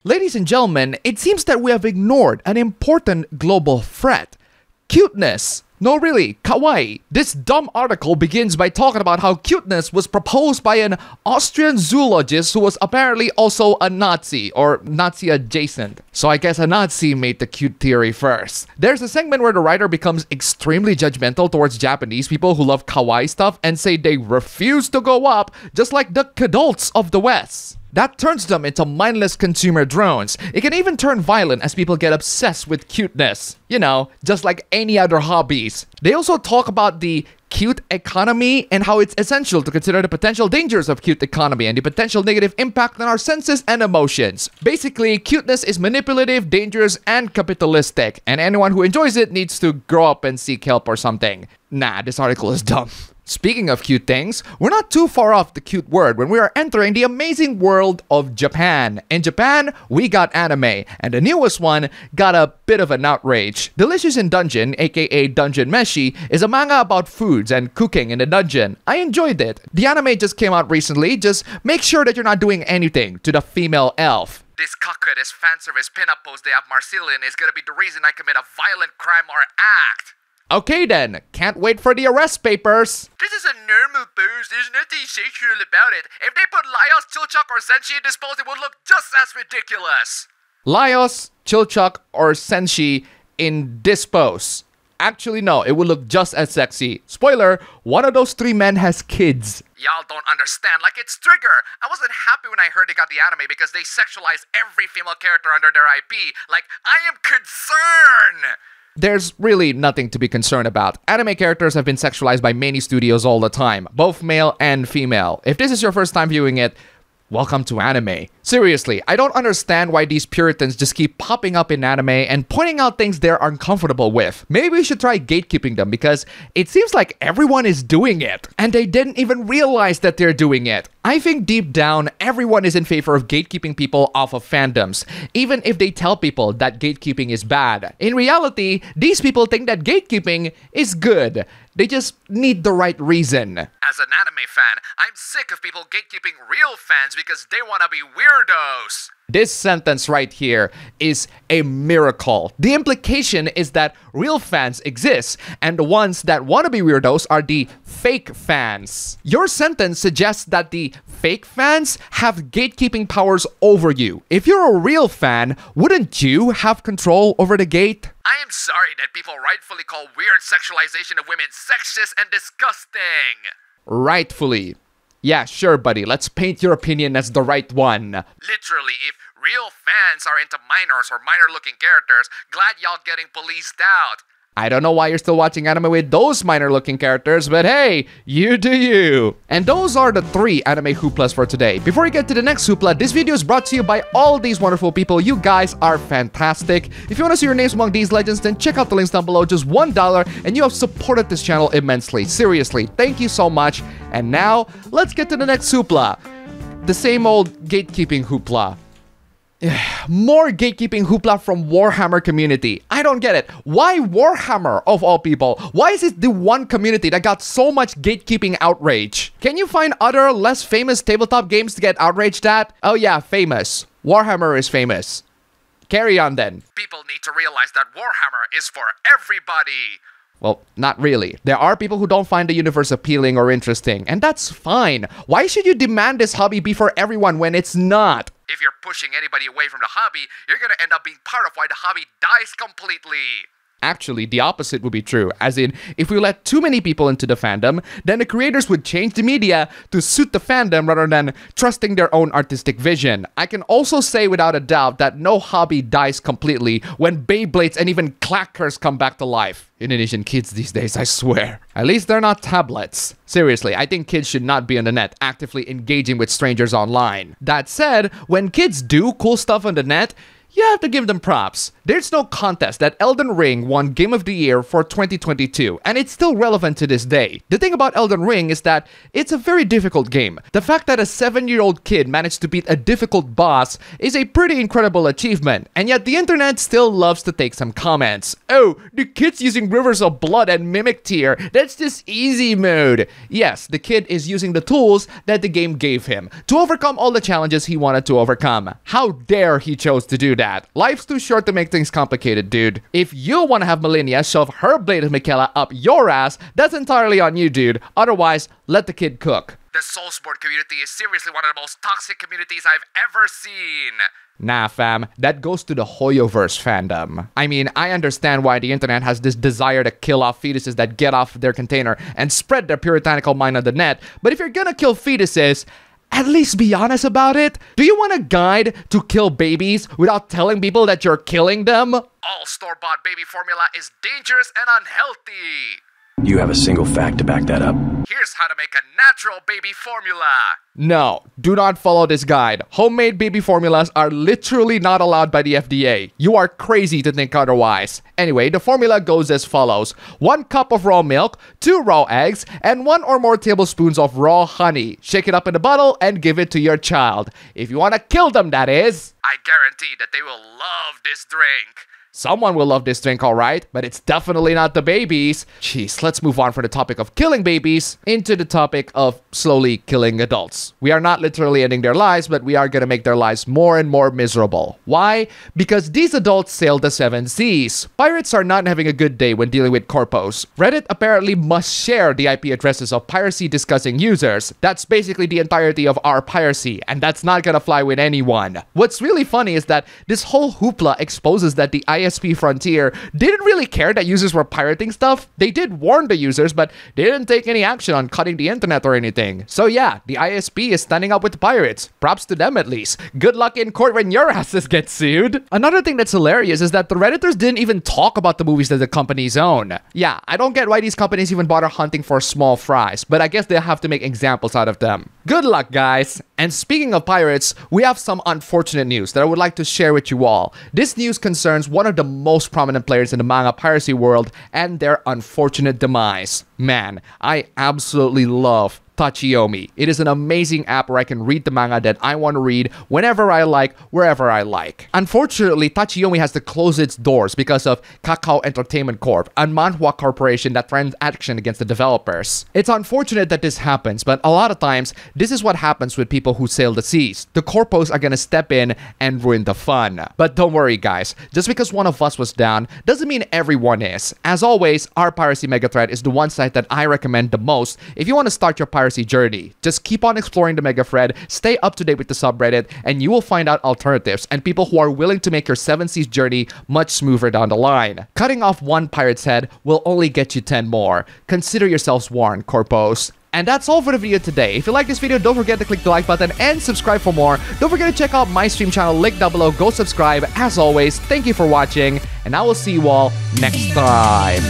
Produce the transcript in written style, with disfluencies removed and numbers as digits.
Ladies and gentlemen, it seems that we have ignored an important global threat. Cuteness. No, really, kawaii. This dumb article begins by talking about how cuteness was proposed by an Austrian zoologist who was apparently also a Nazi, or Nazi adjacent. So I guess a Nazi made the cute theory first. There's a segment where the writer becomes extremely judgmental towards Japanese people who love kawaii stuff and say they refuse to go up, just like the adults of the West. That turns them into mindless consumer drones. It can even turn violent as people get obsessed with cuteness. You know, just like any other hobbies. They also talk about the cute economy and how it's essential to consider the potential dangers of cute economy and the potential negative impact on our senses and emotions. Basically, cuteness is manipulative, dangerous, and capitalistic, and anyone who enjoys it needs to grow up and seek help or something. Nah, this article is dumb. Speaking of cute things, we're not too far off the cute word when we are entering the amazing world of Japan. In Japan, we got anime, and the newest one got a bit of an outrage. Delicious in Dungeon, aka Dungeon Meshi, is a manga about foods and cooking in the dungeon. I enjoyed it. The anime just came out recently, just make sure that you're not doing anything to the female elf. This cockpit, this fanservice pinup pose they have Marcelian is gonna be the reason I commit a violent crime or act. Okay then, can't wait for the arrest papers. This is a normal pose, there's nothing sexual about it. If they put Laios, Chilchuk, or Senshi in this pose, it would look just as ridiculous. Laios, Chilchuk, or Senshi in this pose. Actually no, it would look just as sexy. Spoiler, one of those three men has kids. Y'all don't understand, like it's Trigger. I wasn't happy when I heard they got the anime because they sexualize every female character under their IP. Like, I am concerned. There's really nothing to be concerned about. Anime characters have been sexualized by many studios all the time, both male and female. If this is your first time viewing it, welcome to anime. Seriously, I don't understand why these Puritans just keep popping up in anime and pointing out things they're uncomfortable with. Maybe we should try gatekeeping them because it seems like everyone is doing it and they didn't even realize that they're doing it. I think deep down, everyone is in favor of gatekeeping people off of fandoms, even if they tell people that gatekeeping is bad. In reality, these people think that gatekeeping is good. They just need the right reason. As an anime fan, I'm sick of people gatekeeping real fans because they wanna be weirdos. This sentence right here is a miracle. The implication is that real fans exist, and the ones that want to be weirdos are the fake fans. Your sentence suggests that the fake fans have gatekeeping powers over you. If you're a real fan, wouldn't you have control over the gate? I am sorry that people rightfully call weird sexualization of women sexist and disgusting. Rightfully. Yeah, sure, buddy. Let's paint your opinion as the right one. Literally, if real fans are into minors or minor-looking characters, glad y'all getting policed out. I don't know why you're still watching anime with those minor-looking characters, but hey, you do you. And those are the 3 anime hooplas for today. Before we get to the next hoopla, this video is brought to you by all these wonderful people. You guys are fantastic. If you want to see your names among these legends, then check out the links down below. Just $1, and you have supported this channel immensely. Seriously, thank you so much. And now, let's get to the next hoopla. The same old gatekeeping hoopla. More gatekeeping hoopla from Warhammer community. I don't get it. Why Warhammer of all people? Why is it the one community that got so much gatekeeping outrage? Can you find other less famous tabletop games to get outraged at? Oh yeah, famous. Warhammer is famous. Carry on then. People need to realize that Warhammer is for everybody. Well, not really. There are people who don't find the universe appealing or interesting, and that's fine. Why should you demand this hobby be for everyone when it's not? If you're pushing anybody away from the hobby, you're gonna end up being part of why the hobby dies completely. Actually, the opposite would be true, as in, if we let too many people into the fandom, then the creators would change the media to suit the fandom rather than trusting their own artistic vision. I can also say without a doubt that no hobby dies completely when Beyblades and even clackers come back to life. Indonesian kids these days, I swear. At least they're not tablets. Seriously, I think kids should not be on the net actively engaging with strangers online. That said, when kids do cool stuff on the net, you have to give them props. There's no contest that Elden Ring won Game of the Year for 2022, and it's still relevant to this day. The thing about Elden Ring is that it's a very difficult game. The fact that a 7-year-old kid managed to beat a difficult boss is a pretty incredible achievement, and yet the internet still loves to take some comments. Oh, the kid's using rivers of blood and mimic tier. That's just easy mode. Yes, the kid is using the tools that the game gave him to overcome all the challenges he wanted to overcome. How dare he chose to do that? Life's too short to make things complicated, dude. If you want to have Malenia shove her blade of Michaela up your ass, that's entirely on you, dude. Otherwise, let the kid cook. The Soulsborne community is seriously one of the most toxic communities I've ever seen. Nah, fam, that goes to the Hoyoverse fandom. I mean, I understand why the internet has this desire to kill off fetuses that get off their container and spread their puritanical mind on the net, but if you're gonna kill fetuses, at least be honest about it. Do you want a guide to kill babies without telling people that you're killing them? All store-bought baby formula is dangerous and unhealthy. You have a single fact to back that up. Here's how to make a natural baby formula. No, do not follow this guide. Homemade baby formulas are literally not allowed by the FDA. You are crazy to think otherwise. Anyway, the formula goes as follows. 1 cup of raw milk, 2 raw eggs, and 1 or more tablespoons of raw honey. Shake it up in a bottle and give it to your child. If you want to kill them, that is. I guarantee that they will love this drink. Someone will love this drink, alright, but it's definitely not the babies. Jeez, let's move on from the topic of killing babies into the topic of slowly killing adults. We are not literally ending their lives, but we are gonna make their lives more and more miserable. Why? Because these adults sail the 7 seas. Pirates are not having a good day when dealing with corpos. Reddit apparently must share the IP addresses of piracy discussing users. That's basically the entirety of our piracy, and that's not gonna fly with anyone. What's really funny is that this whole hoopla exposes that the ISP Frontier didn't really care that users were pirating stuff. They did warn the users, but they didn't take any action on cutting the internet or anything. So yeah, the ISP is standing up with the pirates. Props to them at least. Good luck in court when your asses get sued. Another thing that's hilarious is that the Redditors didn't even talk about the movies that the companies own. Yeah, I don't get why these companies even bother hunting for small fries, but I guess they'll have to make examples out of them. Good luck, guys. And speaking of pirates, we have some unfortunate news that I would like to share with you all. This news concerns one of the most prominent players in the manga piracy world and their unfortunate demise. Man, I absolutely love Tachiyomi. It is an amazing app where I can read the manga that I want to read whenever I like, wherever I like. Unfortunately, Tachiyomi has to close its doors because of Kakao Entertainment Corp, a manhwa corporation that threatens action against the developers. It's unfortunate that this happens, but a lot of times, this is what happens with people who sail the seas. The corpos are gonna step in and ruin the fun. But don't worry, guys. Just because one of us was down doesn't mean everyone is. As always, our piracy megathread is the one site that I recommend the most if you want to start your piracy journey. Just keep on exploring the mega thread, stay up to date with the subreddit, and you will find out alternatives and people who are willing to make your 7 seas journey much smoother down the line. Cutting off one pirate's head will only get you 10 more. Consider yourselves warned, corpos. And that's all for the video today. If you like this video, don't forget to click the like button and subscribe for more. Don't forget to check out my stream channel, link down below. Go subscribe. As always, thank you for watching, and I will see you all next time.